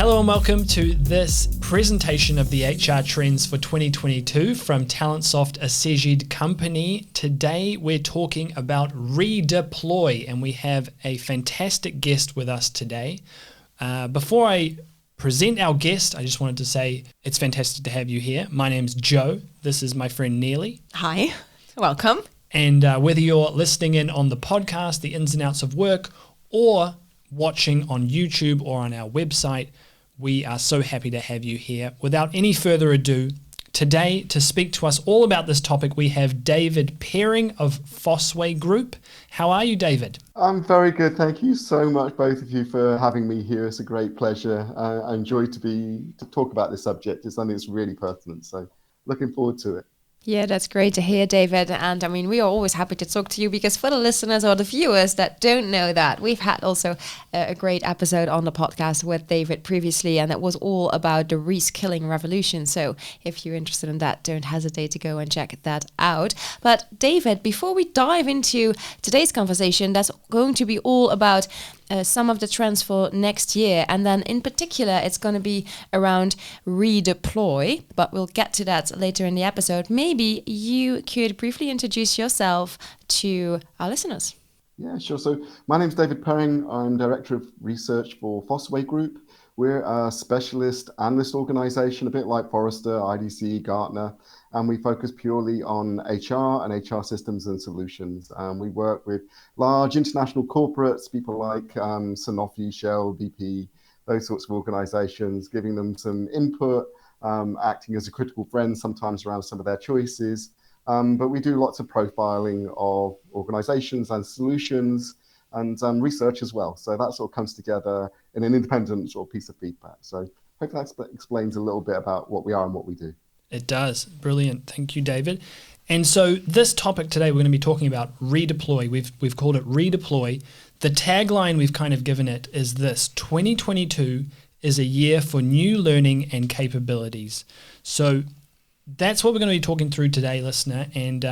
Hello and welcome to this presentation of the HR trends for 2022 from Talentsoft, a Seged company. Today we're talking about Redeploy and we have a fantastic guest with us today. Before I present our guest, I just wanted to say it's fantastic to have you here. My name's Joe. This is my friend Neely. Hi, welcome. And whether you're listening in on the podcast, the ins and outs of work, or watching on YouTube or on our website, we are so happy to have you here. Without any further ado, today to speak to us all about this topic, we have David Perring of Fosway Group. How are you, David? I'm very good. Thank you so much, both of you, for having me here. It's a great pleasure. I enjoy to talk about this subject. It's something that's really pertinent. So looking forward to it. Yeah, that's great to hear, David. And I mean, we are always happy to talk to you because for the listeners or the viewers that don't know that, we've had also a great episode on the podcast with David previously, and it was all about the reskilling revolution. So if you're interested in that, don't hesitate to go and check that out. But David, before we dive into today's conversation, that's going to be all about some of the trends for next year. And then in particular, it's going to be around redeploy, but we'll get to that later in the episode. Maybe you could briefly introduce yourself to our listeners. Yeah, sure. So my name's David Perring. I'm Director of Research for Fosway Group. We're a specialist analyst organization, a bit like Forrester, IDC, Gartner, and we focus purely on HR and HR systems and solutions. We work with large international corporates, people like Sanofi, Shell, BP, those sorts of organizations, giving them some input, acting as a critical friend sometimes around some of their choices. But we do lots of profiling of organizations and solutions and research as well. So that sort of comes together in an independent sort of piece of feedback. So hopefully that explains a little bit about what we are and what we do. It does. Brilliant. Thank you, David. And so this topic today, we're going to be talking about redeploy. We've called it redeploy. The tagline we've kind of given it is this: 2022 is a year for new learning and capabilities. So that's what we're going to be talking through today, listener. And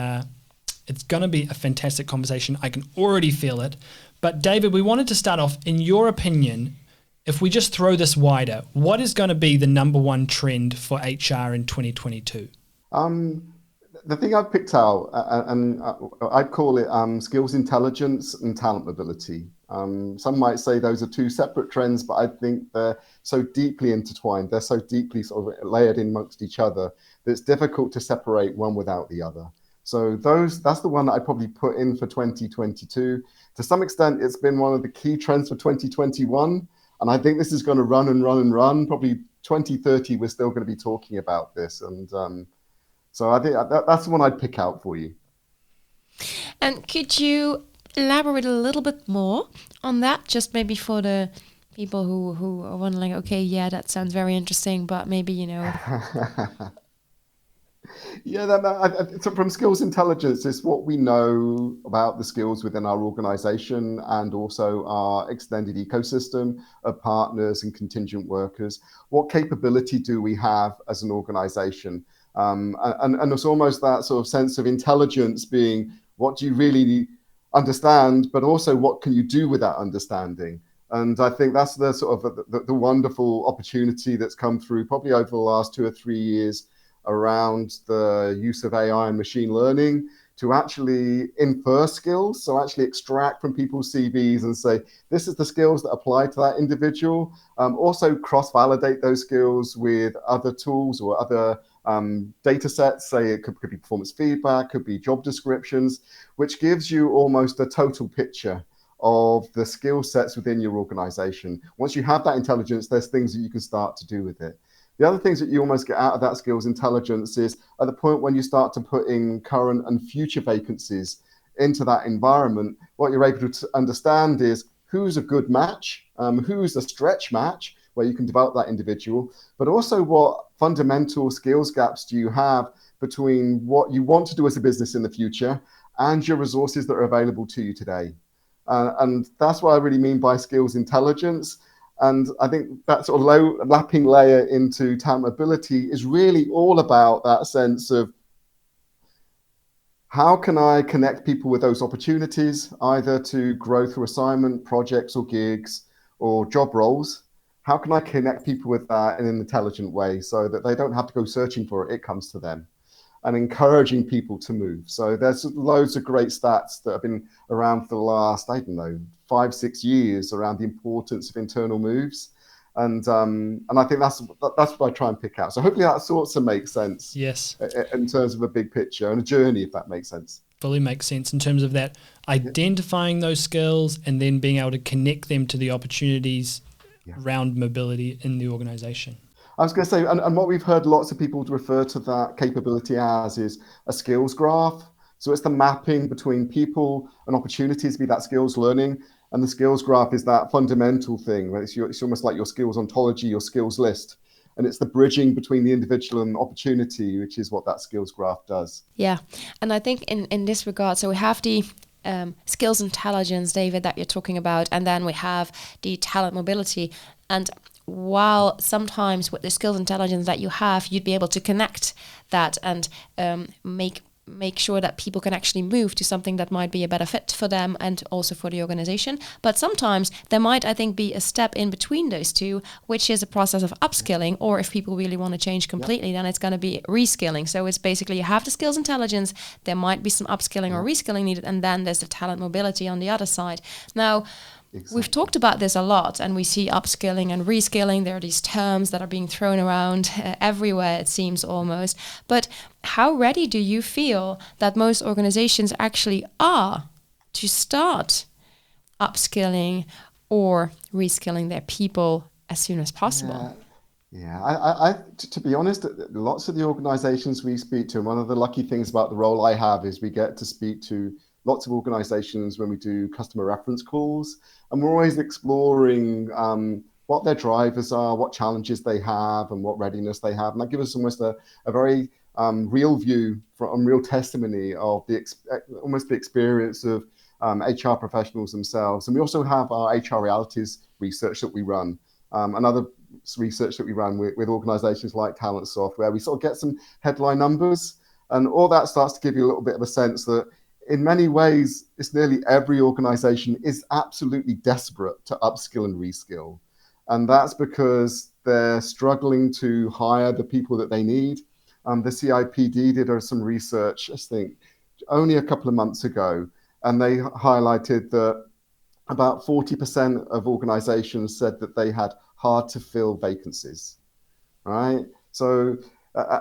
it's going to be a fantastic conversation. I can already feel it. But David, we wanted to start off, in your opinion, if we just throw this wider, what is going to be the number one trend for HR in 2022? The thing I've picked out, and I'd call it skills intelligence and talent mobility. Some might say those are two separate trends, but I think they're so deeply intertwined. They're so deeply sort of layered in amongst each other that it's difficult to separate one without the other. So that's the one that I probably put in for 2022. To some extent, it's been one of the key trends for 2021. And I think this is going to run and run and run. Probably 2030, we're still going to be talking about this. And so I think that's the one I'd pick out for you. And could you elaborate a little bit more on that? Just maybe for the people who are wondering, okay, yeah, that sounds very interesting, but maybe, Yeah, so from skills intelligence, it's what we know about the skills within our organization and also our extended ecosystem of partners and contingent workers. What capability do we have as an organization? And it's almost that sort of sense of intelligence being, what do you really understand, but also what can you do with that understanding? And I think that's the sort of the wonderful opportunity that's come through probably over the last 2 or 3 years around the use of AI and machine learning to actually infer skills. So actually extract from people's CVs and say, this is the skills that apply to that individual. Also cross-validate those skills with other tools or other data sets. Say it could be performance feedback, could be job descriptions, which gives you almost a total picture of the skill sets within your organization. Once you have that intelligence, there's things that you can start to do with it. The other things that you almost get out of that skills intelligence is at the point when you start to put in current and future vacancies into that environment, what you're able to understand is who's a good match, who's a stretch match, where you can develop that individual, but also what fundamental skills gaps do you have between what you want to do as a business in the future and your resources that are available to you today. And that's what I really mean by skills intelligence. And I think that sort of low lapping layer into talent mobility is really all about that sense of how can I connect people with those opportunities, either to grow through assignment, projects or gigs or job roles? how can I connect people with that in an intelligent way so that they don't have to go searching for it, it comes to them, and encouraging people to move. So there's loads of great stats that have been around for the last, I don't know, 5-6 years around the importance of internal moves. And I think that's what I try and pick out. So hopefully that sorts of makes sense. Yes. In terms of a big picture and a journey, if that makes sense. Fully makes sense in terms of that, identifying those skills and then being able to connect them to the opportunities around mobility in the organization. I was going to say, and what we've heard lots of people refer to that capability as is a skills graph. So it's the mapping between people and opportunities, be that skills learning. And the skills graph is that fundamental thing, right? It's almost like your skills ontology, your skills list. And it's the bridging between the individual and opportunity, which is what that skills graph does. Yeah. And I think in this regard, so we have the skills intelligence, David, that you're talking about, and then we have the talent mobility. And while sometimes with the skills intelligence that you have, you'd be able to connect that and make sure that people can actually move to something that might be a better fit for them and also for the organization. But sometimes there might, I think, be a step in between those two, which is a process of upskilling, or if people really want to change completely, then it's going to be reskilling. So it's basically you have the skills intelligence, there might be some upskilling or reskilling needed, and then there's the talent mobility on the other side. Now, we've talked about this a lot, and we see upskilling and reskilling. There are these terms that are being thrown around everywhere, it seems almost. But how ready do you feel that most organizations actually are to start upskilling or reskilling their people as soon as possible? Yeah, I to be honest, lots of the organizations we speak to, and one of the lucky things about the role I have is we get to speak to lots of organizations when we do customer reference calls, and we're always exploring what their drivers are, what challenges they have, and what readiness they have. And that gives us almost a very real view from real testimony of almost the experience of HR professionals themselves. And we also have our HR realities research that we run, and other research that we run with organizations like Talentsoft, where we sort of get some headline numbers, and all that starts to give you a little bit of a sense that in many ways, it's nearly every organization is absolutely desperate to upskill and reskill. And that's because they're struggling to hire the people that they need. The CIPD did some research, I think, only a couple of months ago, and they highlighted that about 40% of organizations said that they had hard to fill vacancies, right? So,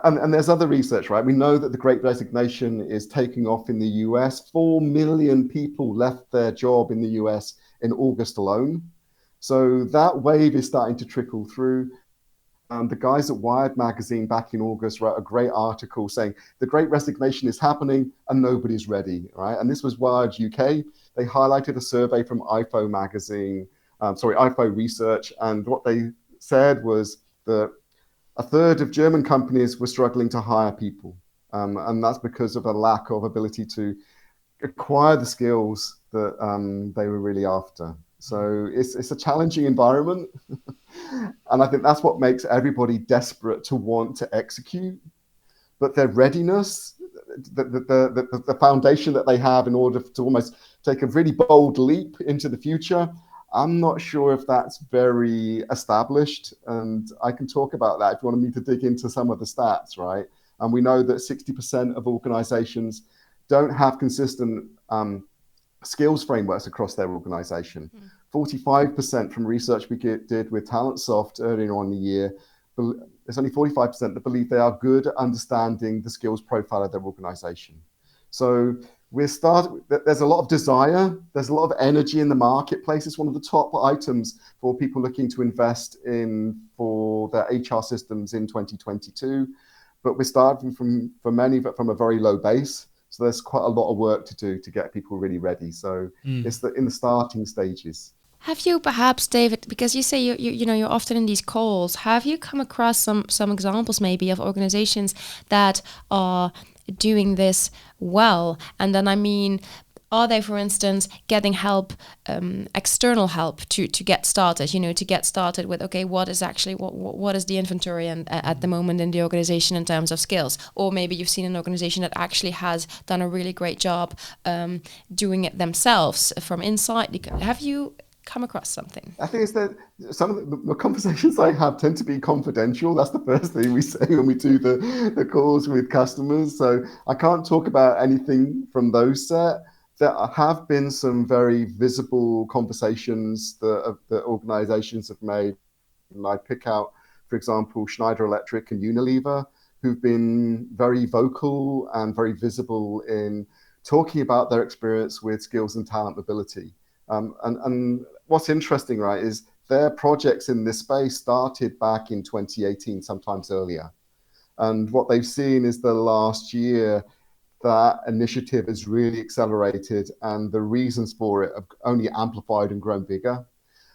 and there's other research, right? We know that the Great Resignation is taking off in the US. 4 million people left their job in the US in August alone. So that wave is starting to trickle through. The guys at Wired magazine back in August wrote a great article saying the Great Resignation is happening and nobody's ready, right? And this was Wired UK. They highlighted a survey from IFO magazine, IFO research, and what they said was that a third of German companies were struggling to hire people. And that's because of a lack of ability to acquire the skills that they were really after. So it's a challenging environment. And I think that's what makes everybody desperate to want to execute. But their readiness, the foundation that they have in order to almost take a really bold leap into the future, I'm not sure if that's very established, and I can talk about that if you wanted me to dig into some of the stats, right? And we know that 60% of organizations don't have consistent skills frameworks across their organization. 45% from research we did with Talentsoft earlier on in the year, there's only 45% that believe they are good at understanding the skills profile of their organization. So there's a lot of desire, there's a lot of energy in the marketplace. It's one of the top items for people looking to invest in for their HR systems in 2022. But we're starting from a very low base. So there's quite a lot of work to do to get people really ready. So it's in the starting stages. Have you perhaps, David, because you say you're often in these calls, have you come across some examples maybe of organizations that are doing this well? And then I mean, are they, for instance, getting help, external help to get started, to get started with, okay, what is actually, what is the inventory at the moment in the organization in terms of skills? Or maybe you've seen an organization that actually has done a really great job doing it themselves from inside. Have you come across something? I think it's that some of the conversations I have tend to be confidential. That's the first thing we say when we do the calls with customers. So I can't talk about anything from those set. There have been some very visible conversations that organizations have made. And I pick out, for example, Schneider Electric and Unilever, who've been very vocal and very visible in talking about their experience with skills and talent mobility. And what's interesting, right, is their projects in this space started back in 2018, sometimes earlier. And what they've seen is the last year, that initiative has really accelerated and the reasons for it have only amplified and grown bigger.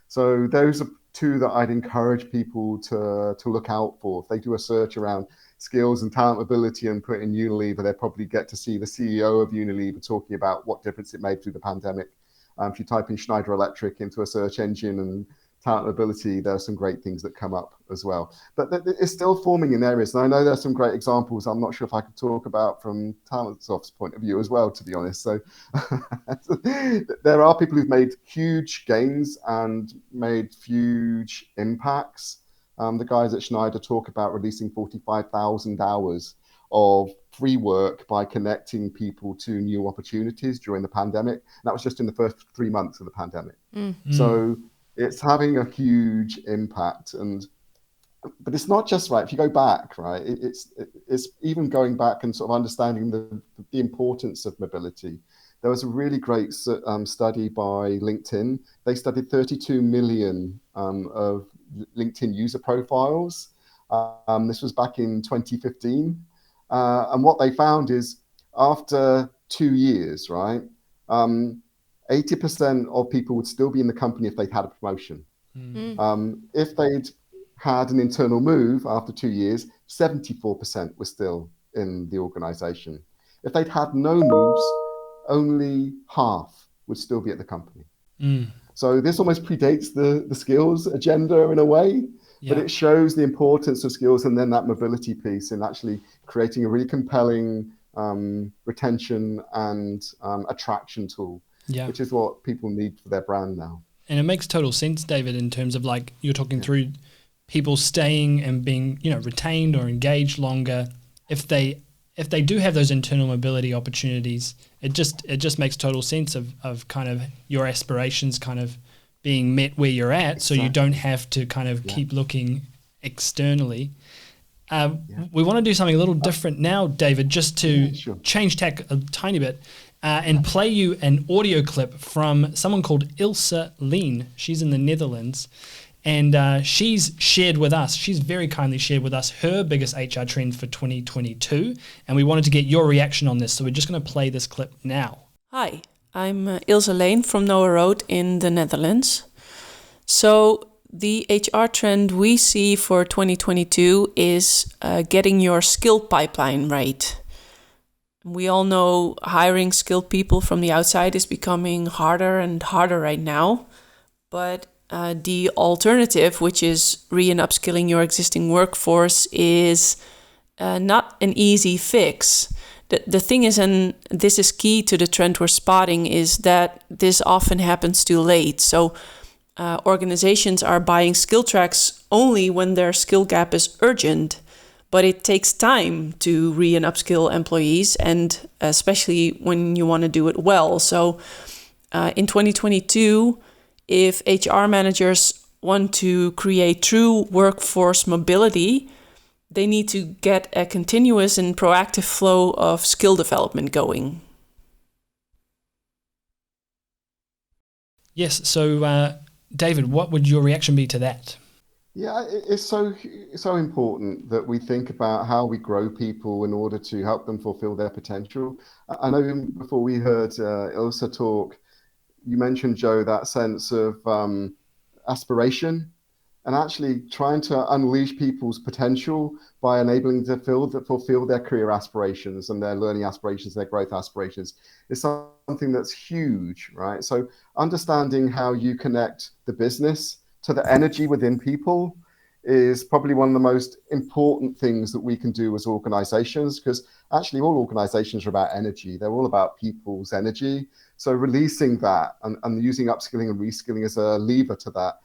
So those are two that I'd encourage people to look out for. If they do a search around skills and talent mobility and put in Unilever, they'll probably get to see the CEO of Unilever talking about what difference it made through the pandemic. If you type in Schneider Electric into a search engine and talent mobility, there are some great things that come up as well. But it's still forming in areas. And I know there's some great examples I'm not sure if I could talk about from Talentsoft's point of view as well, to be honest. So there are people who've made huge gains and made huge impacts. The guys at Schneider talk about releasing 45,000 hours of free work by connecting people to new opportunities during the pandemic. And that was just in the first 3 months of the pandemic. So it's having a huge impact. But it's not just, right, if you go back, right, it's even going back and sort of understanding the importance of mobility. There was a really great study by LinkedIn. They studied 32 million of LinkedIn user profiles. This was back in 2015. And what they found is after 2 years, right, 80% of people would still be in the company if they'd had a promotion. If they'd had an internal move after 2 years, 74% were still in the organization. If they'd had no moves, only half would still be at the company. So this almost predates the skills agenda in a way, but it shows the importance of skills and then that mobility piece in actually creating a really compelling retention and attraction tool, which is what people need for their brand now. And it makes total sense, David, in terms of like you're talking through people staying and being, retained or engaged longer. If they do have those internal mobility opportunities, it just makes total sense of kind of your aspirations kind of being met where you're at, so you don't have to kind of keep looking externally. We want to do something a little different now, David, just to change tack a tiny bit and play you an audio clip from someone called Ilse Leen. She's in the Netherlands. And she's very kindly shared with us her biggest HR trend for 2022. And we wanted to get your reaction on this. So we're just going to play this clip now. Hi, I'm Ilse Leen from Noah Road in the Netherlands. So the HR trend we see for 2022 is getting your skill pipeline right. We all know hiring skilled people from the outside is becoming harder and harder right now. But the alternative, which is re- and upskilling your existing workforce, is not an easy fix. The thing is, and this is key to the trend we're spotting, is that this often happens too late. So organizations are buying skill tracks only when their skill gap is urgent, but it takes time to re- and upskill employees, and especially when you want to do it well. So in 2022, if HR managers want to create true workforce mobility, they need to get a continuous and proactive flow of skill development going. Yes. So, David, what would your reaction be to that? Yeah, it's so important that we think about how we grow people in order to help them fulfill their potential. I know before we heard Ilse talk, you mentioned, Joe, that sense of aspiration and actually trying to unleash people's potential by enabling them to fulfill their career aspirations and their learning aspirations, their growth aspirations is something that's huge, right? So understanding how you connect the business to the energy within people is probably one of the most important things that we can do as organizations, because actually all organizations are about energy. They're all about people's energy. So releasing that and using upskilling and reskilling as a lever to that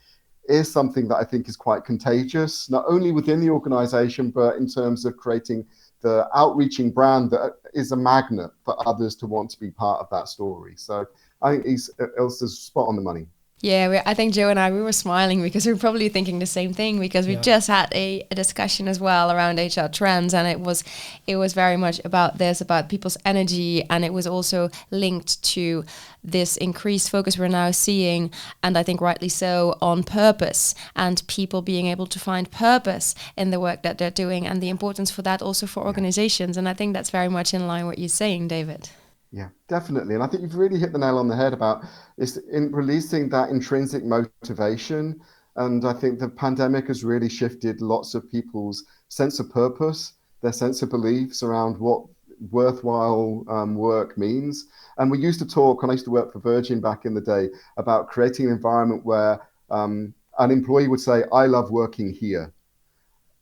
is something that I think is quite contagious, not only within the organization, but in terms of creating the outreaching brand that is a magnet for others to want to be part of that story. So I think Ilse's spot on the money. Yeah, I think Joe and I, we were smiling because we were probably thinking the same thing, because we just had a discussion as well around HR trends, and it was very much about this, about people's energy, and it was also linked to this increased focus we're now seeing, and I think rightly so, on purpose and people being able to find purpose in the work that they're doing, and the importance for that also for organizations. And I think that's very much in line with what you're saying, David. Yeah, definitely. And I think you've really hit the nail on the head about it's in releasing that intrinsic motivation. And I think the pandemic has really shifted lots of people's sense of purpose, their sense of beliefs around what worthwhile work means. And we used to talk, when I used to work for Virgin back in the day, about creating an environment where an employee would say, I love working here.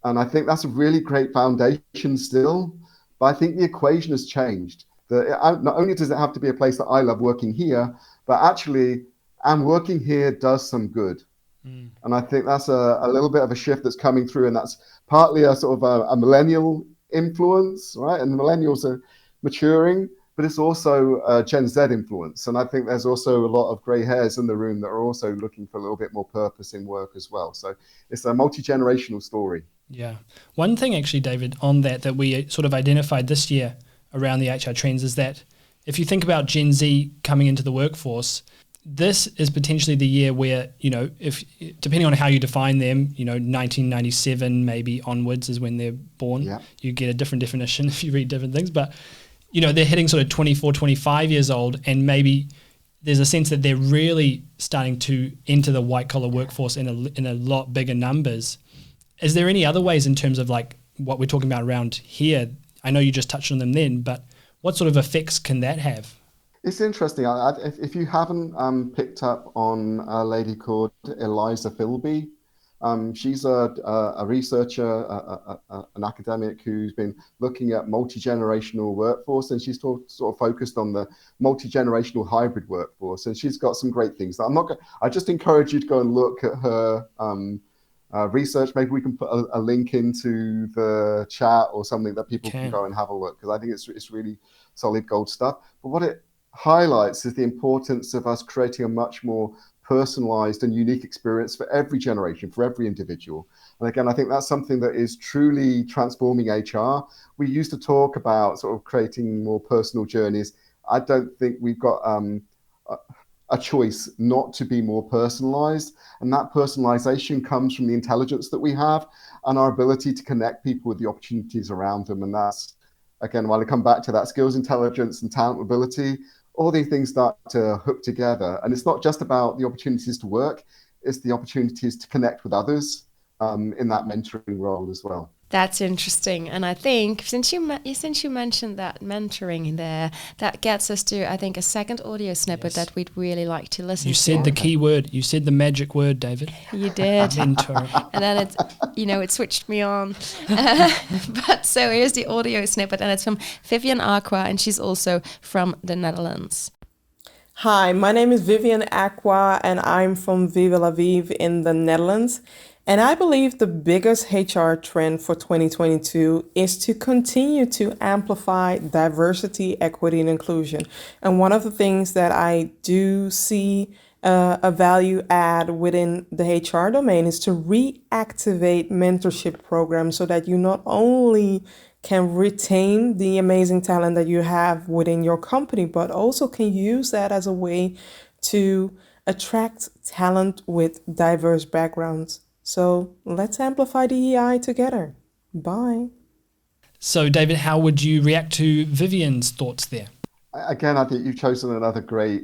And I think that's a really great foundation still. But I think the equation has changed. Not only does it have to be a place that I love working here, but actually, and working here does some good. And I think that's a little bit of a shift that's coming through, and that's partly a sort of a millennial influence, right? And the millennials are maturing, but it's also a Gen Z influence. And I think there's also a lot of grey hairs in the room that are also looking for a little bit more purpose in work as well. So it's a multi-generational story. Yeah. One thing actually, David, on that we sort of identified this year around the HR trends is that if you think about Gen Z coming into the workforce, this is potentially the year where, if depending on how you define them, 1997 maybe onwards is when they're born. Yeah. You get a different definition if you read different things, but they're hitting sort of 24, 25 years old, and maybe there's a sense that they're really starting to enter the white collar workforce in a lot bigger numbers. Is there any other ways in terms of like what we're talking about around here? I know you just touched on them then, but what sort of effects can that have? It's interesting. If you haven't picked up on a lady called Eliza Philby, she's a researcher, an academic who's been looking at multi-generational workforce, and she's sort of focused on the multi-generational hybrid workforce. And she's got some great things. I just encourage you to go and look at her research. Maybe we can put a link into the chat or something that people can go and have a look, because I think it's really solid gold stuff. But what it highlights is the importance of us creating a much more personalized and unique experience for every generation, for every individual. And again, I think that's something that is truly transforming HR. We used to talk about sort of creating more personal journeys. I don't think we've got a choice not to be more personalized. And that personalization comes from the intelligence that we have and our ability to connect people with the opportunities around them. And that's, again, while I come back to that, skills, intelligence, and talent mobility, all these things start to hook together. And it's not just about the opportunities to work, it's the opportunities to connect with others in that mentoring role as well. That's interesting. And I think since you mentioned that mentoring there, that gets us to, I think, a second audio snippet that we'd really like to listen to. You said the key word. You said the magic word, David. You did. Mentor. And then it switched me on. But so here's the audio snippet, and it's from Vivian Aqua, and she's also from the Netherlands. Hi, my name is Vivian Aqua, and I'm from Viva La Vive in the Netherlands. And I believe the biggest HR trend for 2022 is to continue to amplify diversity, equity, and inclusion. And one of the things that I do see a value add within the HR domain is to reactivate mentorship programs so that you not only can retain the amazing talent that you have within your company, but also can use that as a way to attract talent with diverse backgrounds. So let's amplify DEI together. Bye. So, David, how would you react to Vivian's thoughts there? Again, I think you've chosen another great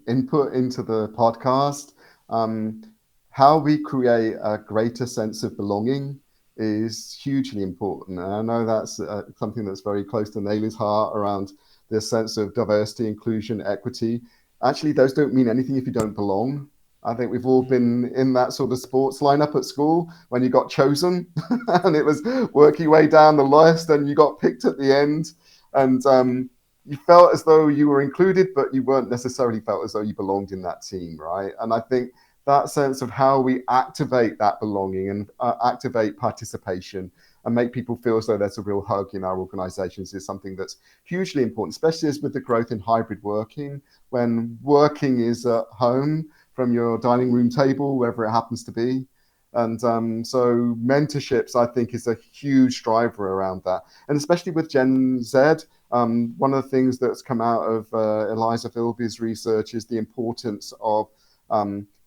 input into the podcast. How we create a greater sense of belonging is hugely important. And I know that's something that's very close to Naylor's heart around this sense of diversity, inclusion, equity. Actually, those don't mean anything if you don't belong. I think we've all been in that sort of sports lineup at school when you got chosen and it was working your way down the list and you got picked at the end. And you felt as though you were included, but you weren't necessarily felt as though you belonged in that team, right? And I think that sense of how we activate that belonging and activate participation and make people feel as though there's a real hug in our organizations is something that's hugely important, especially as with the growth in hybrid working, when working is at home from your dining room table, wherever it happens to be. And so mentorships, I think, is a huge driver around that. And especially with Gen Z, one of the things that's come out of Eliza Philby's research is the importance of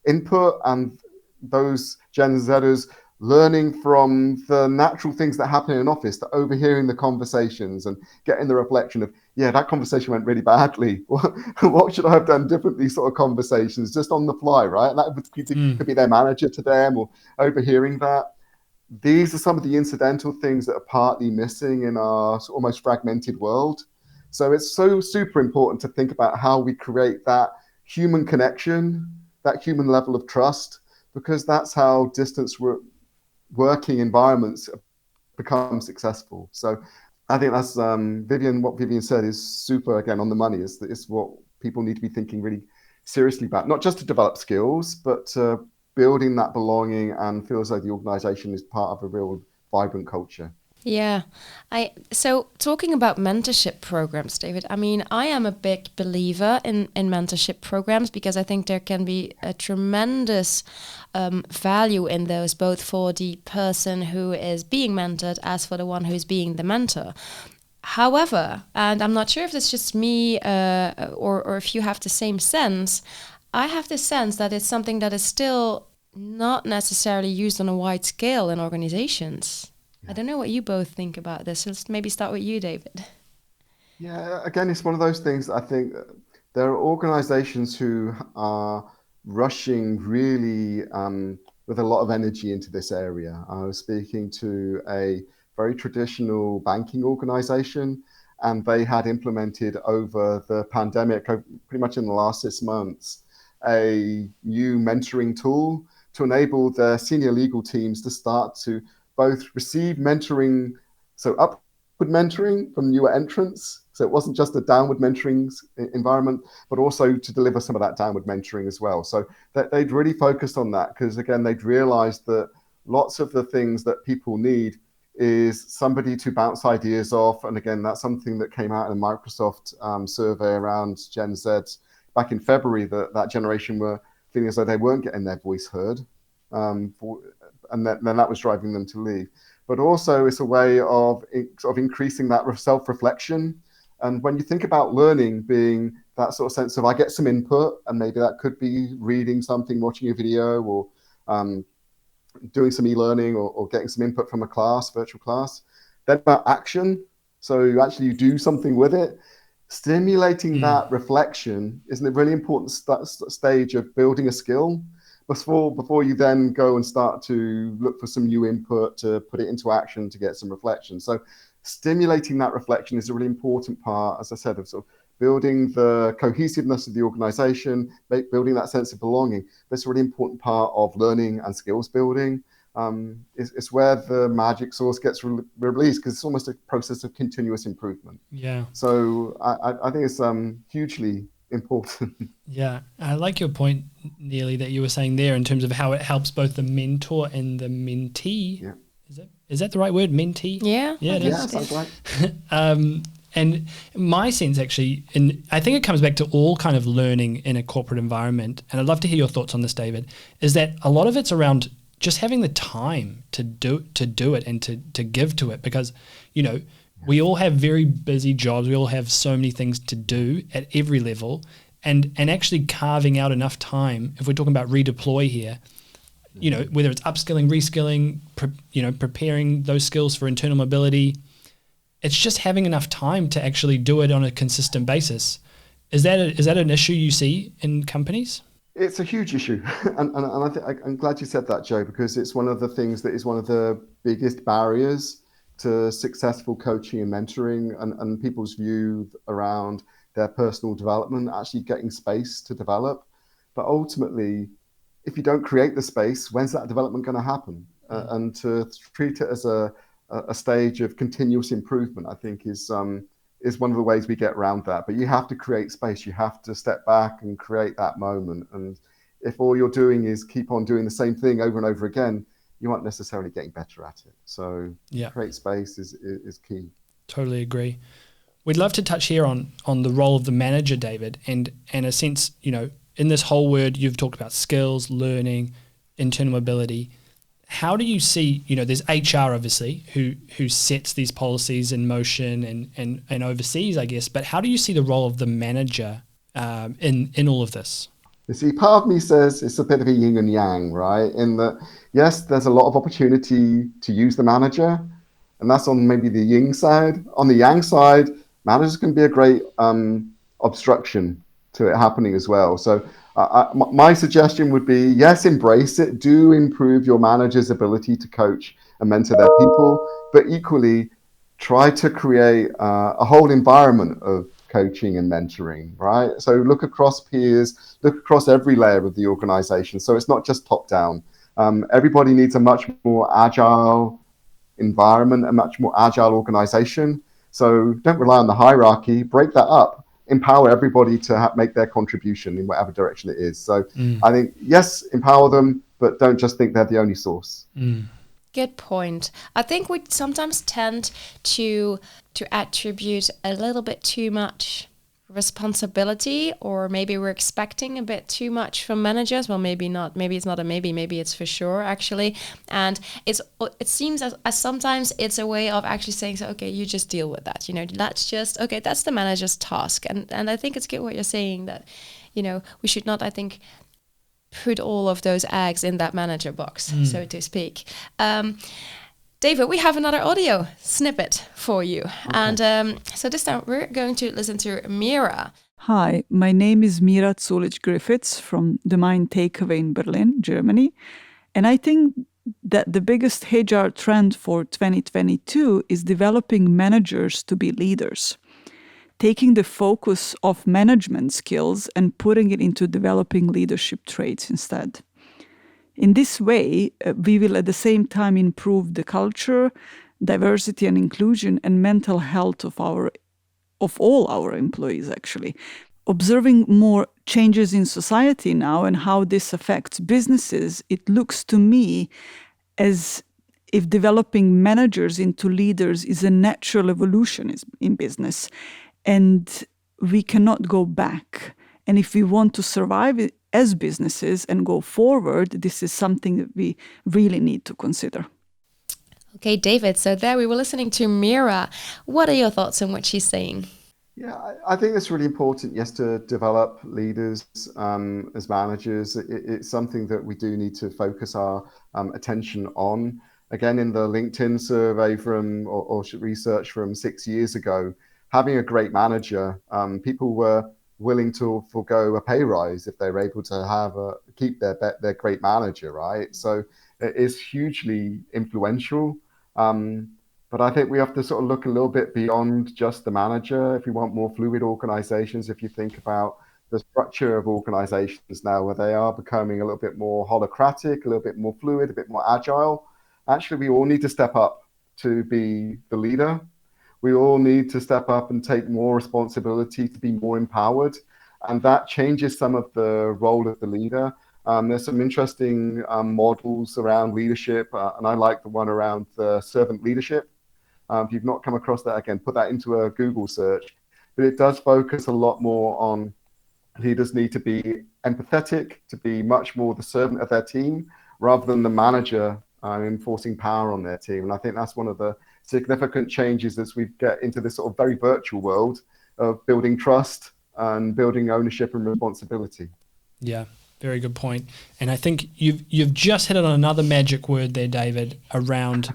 input and those Gen Zers learning from the natural things that happen in an office, to overhearing the conversations and getting the reflection of, yeah, that conversation went really badly. What should I have done differently? Sort of conversations just on the fly, right? And that could be their manager to them, or overhearing that. These are some of the incidental things that are partly missing in our almost fragmented world. So it's so super important to think about how we create that human connection, that human level of trust, because that's how distance working environments become successful. So I think that's what Vivian said is super, again, on the money. Is what people need to be thinking really seriously about, not just to develop skills, but building that belonging and feel as though the organization is part of a real vibrant culture. Yeah. So talking about mentorship programs, David, I mean, I am a big believer in mentorship programs because I think there can be a tremendous value in those, both for the person who is being mentored as for the one who's being the mentor. However, and I'm not sure if it's just me or if you have the same sense, I have this sense that it's something that is still not necessarily used on a wide scale in organizations. I don't know what you both think about this. Let's maybe start with you, David. Yeah, again, it's one of those things. I think there are organizations who are rushing really with a lot of energy into this area. I was speaking to a very traditional banking organization, and they had implemented over the pandemic, pretty much in the last 6 months, a new mentoring tool to enable their senior legal teams to start to both receive mentoring, so upward mentoring from newer entrants. So it wasn't just a downward mentoring environment, but also to deliver some of that downward mentoring as well. So they'd really focused on that because, again, they'd realized that lots of the things that people need is somebody to bounce ideas off. And again, that's something that came out in a Microsoft survey around Gen Z back in February, that generation were feeling as though they weren't getting their voice heard. And then that was driving them to leave. But also it's a way of sort of increasing that self-reflection. And when you think about learning being that sort of sense of I get some input, and maybe that could be reading something, watching a video, or doing some e-learning, or getting some input from a class, virtual class. Then about action. So you do something with it. Stimulating that reflection is a really important stage of building a skill before you then go and start to look for some new input to put it into action to get some reflection. So stimulating that reflection is a really important part, as I said, of sort of building the cohesiveness of the organization, building that sense of belonging. That's a really important part of learning and skills building. It's where the magic sauce gets released, because it's almost a process of continuous improvement. Yeah. So I think it's hugely important. Yeah, I like your point, Neely, that you were saying there in terms of how it helps both the mentor and the mentee. Yeah. Is that the right word, mentee? Yeah. Yeah, it Yeah, is. sounds right. And my sense actually, and I think it comes back to all kind of learning in a corporate environment, and I'd love to hear your thoughts on this, David, is that a lot of it's around just having the time to do it and to give to it, because, we all have very busy jobs. We all have so many things to do at every level, and actually carving out enough time, if we're talking about redeploy here, whether it's upskilling, reskilling, preparing those skills for internal mobility, it's just having enough time to actually do it on a consistent basis. Is that an issue you see in companies? It's a huge issue, and I'm glad you said that, Joe, because it's one of the things that is one of the biggest barriers to successful coaching and mentoring, and people's view around their personal development, actually getting space to develop. But ultimately, if you don't create the space, when's that development going to happen? And to treat it as a stage of continuous improvement, I think is one of the ways we get around that. But you have to create space. You have to step back and create that moment. And if all you're doing is keep on doing the same thing over and over again, you aren't necessarily getting better at it. So create space is key. Totally agree. We'd love to touch here on the role of the manager, David, and in a sense, in this whole word, you've talked about skills, learning, internal mobility. How do you see, there's HR obviously who sets these policies in motion and oversees, I guess, but how do you see the role of the manager in all of this? You see, part of me says it's a bit of a yin and yang, right? In that, yes, there's a lot of opportunity to use the manager, and that's on maybe the yin side. On the yang side, managers can be a great obstruction to it happening as well. So my suggestion would be, yes, embrace it. Do improve your manager's ability to coach and mentor their people, but equally try to create a whole environment of coaching and mentoring, right? So look across peers, look across every layer of the organization. So it's not just top down. Everybody needs a much more agile environment, a much more agile organization. So don't rely on the hierarchy, break that up, empower everybody to make their contribution in whatever direction it is. So I think, yes, empower them, but don't just think they're the only source. Good point. I think we sometimes tend to attribute a little bit too much responsibility, or maybe we're expecting a bit too much from managers. Well, maybe not. Maybe it's not a maybe. Maybe it's for sure, actually. And it seems as sometimes it's a way of actually saying, so, okay, you just deal with that. That's just, okay, that's the manager's task. And I think it's good what you're saying, that, we should not, I think, put all of those eggs in that manager box, so to speak. David, we have another audio snippet for you. Okay. And so this time we're going to listen to Mira. Hi, my name is Mira Griffiths from the Mind Takeaway in Berlin, Germany. And I think that the biggest HR trend for 2022 is developing managers to be leaders, taking the focus of management skills and putting it into developing leadership traits instead. In this way, we will at the same time improve the culture, diversity and inclusion, and mental health of all our employees, actually. Observing more changes in society now and how this affects businesses, it looks to me as if developing managers into leaders is a natural evolution in business, and we cannot go back. And if we want to survive as businesses and go forward, this is something that we really need to consider. Okay, David, so there we were listening to Mira. What are your thoughts on what she's saying? Yeah, I think it's really important, yes, to develop leaders as managers. It's something that we do need to focus our attention on. Again, in the LinkedIn survey or research from 6 years ago, having a great manager, people were willing to forego a pay rise if they were able to keep their great manager, right? So it is hugely influential. But I think we have to sort of look a little bit beyond just the manager if we want more fluid organizations. If you think about the structure of organizations now, where they are becoming a little bit more holacratic, a little bit more fluid, a bit more agile, actually we all need to step up to be the leader. We all need to step up and take more responsibility to be more empowered. And that changes some of the role of the leader. There's some interesting models around leadership, and I like the one around the servant leadership. If you've not come across that, again, put that into a Google search. But it does focus a lot more on leaders need to be empathetic, to be much more the servant of their team, rather than the manager enforcing power on their team. And I think that's one of the significant changes as we get into this sort of very virtual world of building trust and building ownership and responsibility. Yeah, very good point. And I think you've just hit on another magic word there, David, around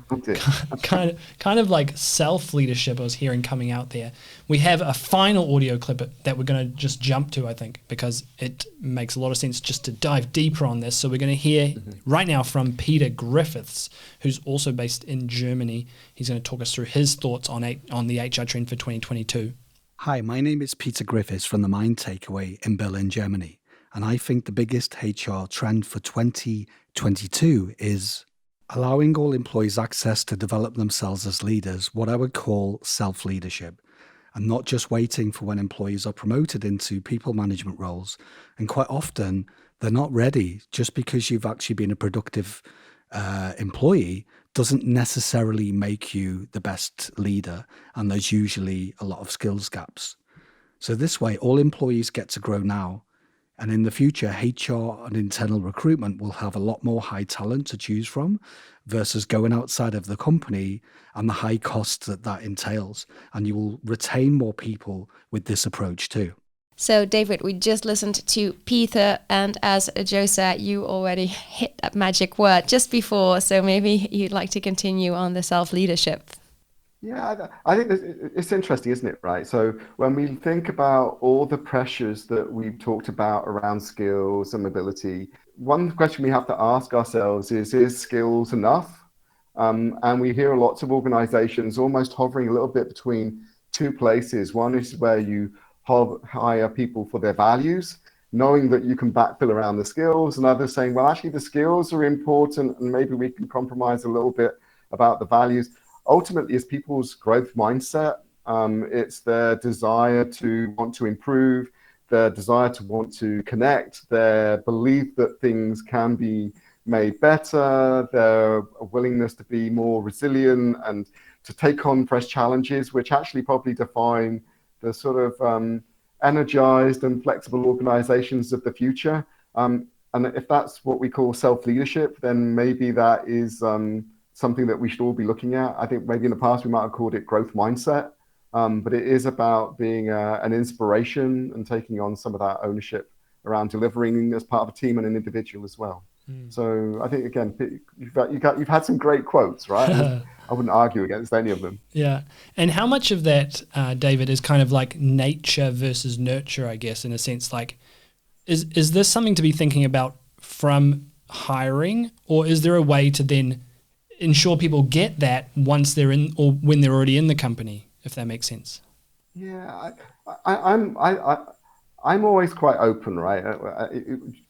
kind of like self-leadership I was hearing coming out there. We have a final audio clip that we're going to just jump to, I think, because it makes a lot of sense just to dive deeper on this. So we're going to hear right now from Peter Griffiths, who's also based in Germany. He's going to talk us through his thoughts on the HR trend for 2022. Hi, my name is Peter Griffiths from the Mind Takeaway in Berlin, Germany. And I think the biggest HR trend for 2022 is allowing all employees access to develop themselves as leaders, what I would call self-leadership, and not just waiting for when employees are promoted into people management roles. And quite often, they're not ready. Just because you've actually been a productive employee doesn't necessarily make you the best leader. And there's usually a lot of skills gaps. So this way, all employees get to grow now. And in the future, HR and internal recruitment will have a lot more high talent to choose from versus going outside of the company and the high costs that entails. And you will retain more people with this approach too. So, David, we just listened to Peter, and as Joe said, you already hit that magic word just before, so maybe you'd like to continue on the self-leadership. Yeah, I think it's interesting, isn't it, right? So when we think about all the pressures that we've talked about around skills and mobility, one question we have to ask ourselves is skills enough? And we hear lots of organizations almost hovering a little bit between two places. One is where you hire people for their values, knowing that you can backfill around the skills, and others saying, well, actually the skills are important and maybe we can compromise a little bit about the values. Ultimately, it's people's growth mindset. It's their desire to want to improve, their desire to want to connect, their belief that things can be made better, their willingness to be more resilient and to take on fresh challenges, which actually probably define the sort of energized and flexible organizations of the future. And if that's what we call self-leadership, then maybe that is something that we should all be looking at. I think maybe in the past we might have called it growth mindset, but it is about being an inspiration and taking on some of that ownership around delivering as part of a team and an individual as well. So I think, again, you've had some great quotes, right? I wouldn't argue against any of them. Yeah. And how much of that, David, is kind of like nature versus nurture, I guess, in a sense? Like, is this something to be thinking about from hiring, or is there a way to then ensure people get that once they're in or when they're already in the company, if that makes sense? Yeah, I'm always quite open, right?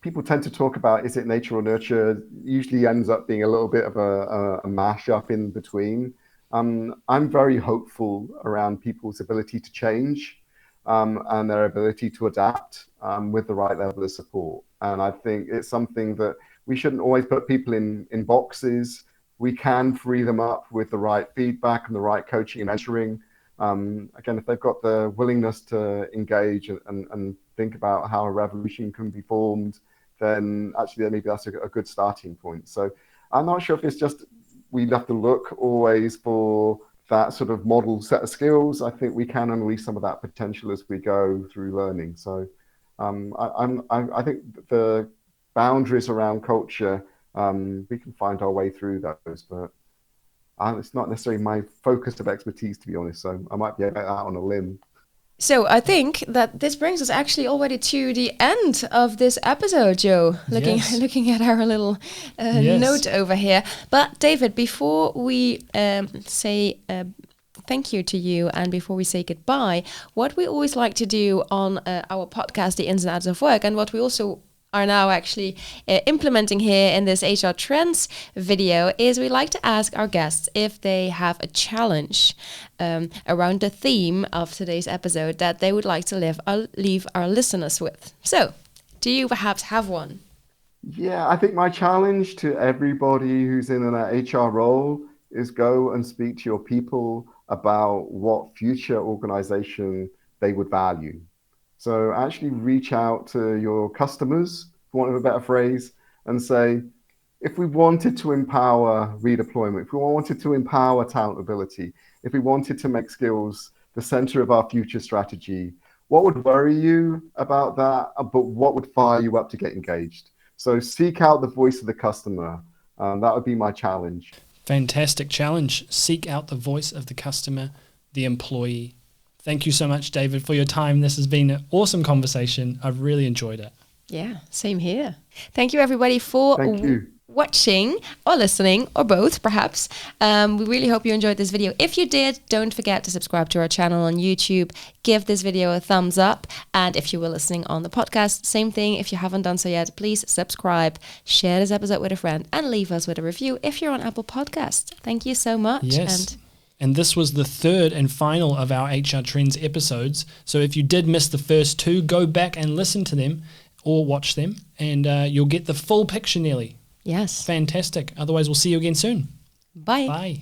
People tend to talk about, is it nature or nurture? Usually ends up being a little bit of a mashup in between. I'm very hopeful around people's ability to change and their ability to adapt with the right level of support. And I think it's something that we shouldn't always put people in boxes. We can free them up with the right feedback and the right coaching and mentoring. Again, if they've got the willingness to engage and think about how a revolution can be formed, then actually maybe that's a good starting point. So I'm not sure if it's just we have to look always for that sort of model set of skills. I think we can unleash some of that potential as we go through learning. So I think the boundaries around culture, we can find our way through those, but it's not necessarily my focus of expertise, to be honest. So I might be out on a limb. So I think that this brings us actually already to the end of this episode, Joe. Looking at our little note over here. But David, before we say thank you to you and before we say goodbye, what we always like to do on our podcast, The Ins and Outs of Work, and what we also are now actually implementing here in this HR Trends video, is we like to ask our guests if they have a challenge around the theme of today's episode that they would like to leave our listeners with. So, do you perhaps have one? Yeah, I think my challenge to everybody who's in an HR role is go and speak to your people about what future organization they would value. So actually reach out to your customers, for want of a better phrase, and say, if we wanted to empower redeployment, if we wanted to empower talent mobility, if we wanted to make skills the center of our future strategy, what would worry you about that, but what would fire you up to get engaged? So seek out the voice of the customer. That would be my challenge. Fantastic challenge. Seek out the voice of the customer, the employee. Thank you so much, David, for your time. This has been an awesome conversation. I've really enjoyed it. Yeah, same here. Thank you, everybody, for watching or listening, or both perhaps. We really hope you enjoyed this video. If you did, don't forget to subscribe to our channel on YouTube. Give this video a thumbs up. And if you were listening on the podcast, same thing. If you haven't done so yet, please subscribe, share this episode with a friend, and leave us with a review if you're on Apple Podcasts. Thank you so much. Yes. And this was the third and final of our HR Trends episodes. So if you did miss the first two, go back and listen to them or watch them, and you'll get the full picture nearly. Yes. Fantastic. Otherwise, we'll see you again soon. Bye. Bye.